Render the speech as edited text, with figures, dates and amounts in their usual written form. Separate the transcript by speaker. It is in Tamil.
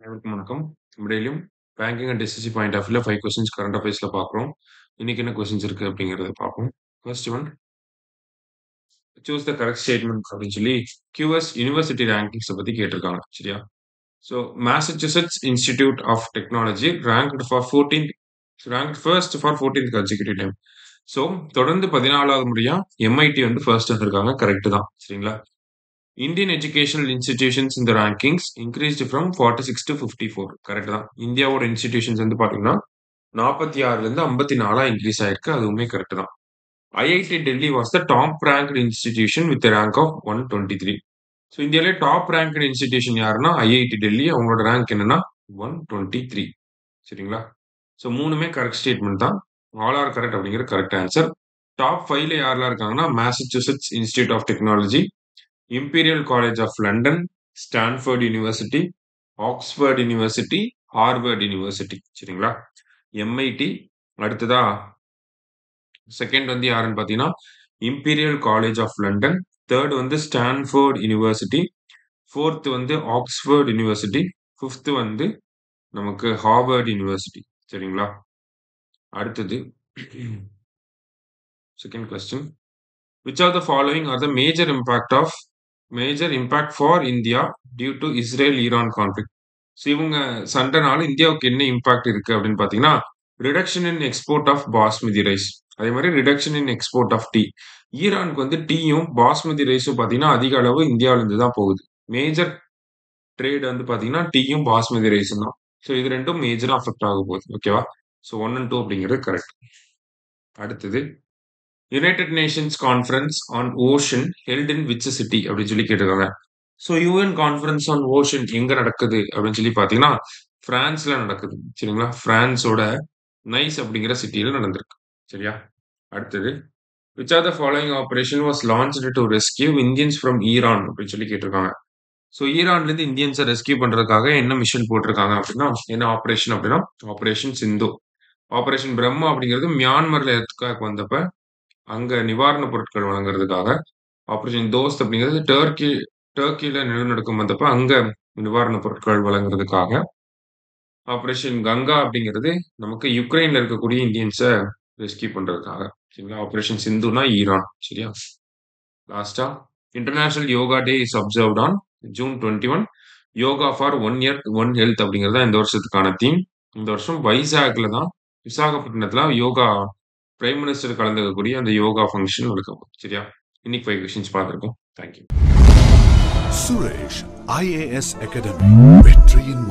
Speaker 1: அனைவருக்கும் வணக்கம். நம்ம டெய்லியும் banking and SSC point of வியூல 5 கொஸ்டின்ஸ் கரண்ட் அஃபேர்ஸ்ல பார்க்குறோம். இன்னைக்கு என்ன கொஸ்டின்ஸ் இருக்கு அப்படிங்கிறத பார்ப்போம். First one choose the correct statement அப்படின்னு சொல்லி QS யுனிவர்சிட்டி ரேங்கிங்ஸ பத்தி கேட்டிருக்காங்க. சரியா? So Massachusetts Institute of Technology ranked first for 14th consecutive time. So தொடர்ந்து 14வது முறையா MIT வந்து ஃபர்ஸ்ட் வந்திருக்காங்க. கரெக்ட் தான். சரிங்களா? இந்தியன் எஜுகேஷனல் இன்ஸ்டிடியூஷன்ஸ் இந்த rankings increased from 46 to 54. Correct தான். இந்தியாவோட இன்ஸ்டிடியூஷன்ஸ் வந்து பாத்தீங்கன்னா 46ல இருந்து 54ஆ இன்க்ரீஸ் ஆயிருக்கு. அதுவுமே கரெக்ட் தான். IIT Delhi was the top ranked institution with rank of 123. So இந்தியாவிலே டாப் ரேங்க்டு இன்ஸ்டிடியூஷன் யாருன்னா ஐஐடி டெல்லி. அவங்களோட ரேங்க் என்னன்னா 123. சரிங்களா? ஸோ மூணுமே கரெக்ட் ஸ்டேட்மெண்ட் தான். ஆல் ஆர் கரெக்ட் அப்படிங்கிறது கரெக்ட் ஆன்சர். டாப் 5ல யாரெல்லாம் இருக்காங்கன்னா Massachusetts Institute of Technology, Imperial College of London, Stanford University, Oxford University, Harvard University. சரிங்களா? MIT அடுத்ததா செகண்ட் வந்து யாருன்னு பார்த்தீங்கன்னா Imperial College of London, third வந்து ஸ்டான்ஃபோர்ட் யூனிவர்சிட்டி, ஃபோர்த் வந்து ஆக்ஸ்போர்ட் யூனிவர்சிட்டி, ஃபிஃப்த் வந்து நமக்கு ஹார்வர்ட் யூனிவர்சிட்டி. சரிங்களா? அடுத்தது second question. Which of the following are the major impact for India due to Israel-Iran conflict? So இவங்க சண்டைனால இந்தியாவுக்கு என்ன இம்பாக்ட் இருக்கு அப்படின்னு பார்த்தீங்கன்னா reduction in export of basmati rice, அதே மாதிரி reduction in export of tea. ஈரானுக்கு வந்து டீயும் பாஸ்மதி ரைஸும் பார்த்தீங்கன்னா அதிக அளவு இந்தியாவிலிருந்து தான் போகுது. மேஜர் ட்ரேட் வந்து பார்த்தீங்கன்னா டீயும் பாஸ்மதி ரைஸும் தான். ஸோ இது ரெண்டும் மேஜரா அஃபெக்ட் ஆக போகுது. ஓகேவா? ஸோ 1 and 2 அப்படிங்கிறது கரெக்ட். அடுத்தது United Nations conference on ocean held in which city அப்படின்னு சொல்லி கேட்டிருக்காங்க. So UN conference on ocean எங்க நடக்குது அப்படின்னு சொல்லி பார்த்தீங்கன்னா பிரான்ஸ்ல நடக்குது. சரிங்களா? பிரான்ஸோட நைஸ் அப்படிங்கிற சிட்டியில நடந்திருக்கு. சரியா? அடுத்தது which are the following operation was launched to rescue Indians from Iran அப்படின்னு சொல்லி கேட்டிருக்காங்க. ஸோ ஈரான்ல இருந்து இந்தியன்ஸை ரெஸ்கியூ பண்றதுக்காக என்ன மிஷன் போட்டிருக்காங்க அப்படின்னா என்ன ஆபரேஷன் அப்படின்னா ஆபரேஷன் சிந்து. ஆபரேஷன் பிரம்மா அப்படிங்கிறது மியான்மர்ல எதுக்காக வந்தப்ப அங்க நிவாரணப் பொருட்கள் வழங்குறதுக்காக. ஆபரேஷன் தோஸ்த் அப்படிங்கிறது டர்க்கில நிலநடுக்கம் வந்தப்ப அங்க நிவாரணப் பொருட்கள் வழங்குறதுக்காக. ஆபரேஷன் கங்கா அப்படிங்கிறது நமக்கு யுக்ரைன்ல இருக்கக்கூடிய இந்தியன்ஸை ரெஸ்கியூ பண்றதுக்காக. சரிங்களா? ஆபரேஷன் சிந்துனா ஈரான். சரியா? லாஸ்டா international yoga day is observed on June 21. Yoga for 1 year 1 health அப்படிங்கிறது தான் இந்த வருஷத்துக்கான தீம். இந்த வருஷம் வைசாக்ல தான் விசாகப்பட்டினத்துல யோகா பிரைம் மினிஸ்டர் கலந்துக்கக்கூடிய அந்த யோகா ஃபங்க்ஷன் நடக்கும். சரியா? இன்னைக்கு 5 கொஸ்டின்ஸ் பார்த்துருக்கோம். தேங்க்யூ.
Speaker 2: சுரேஷ் IAS அகாடமி வெற்றியின்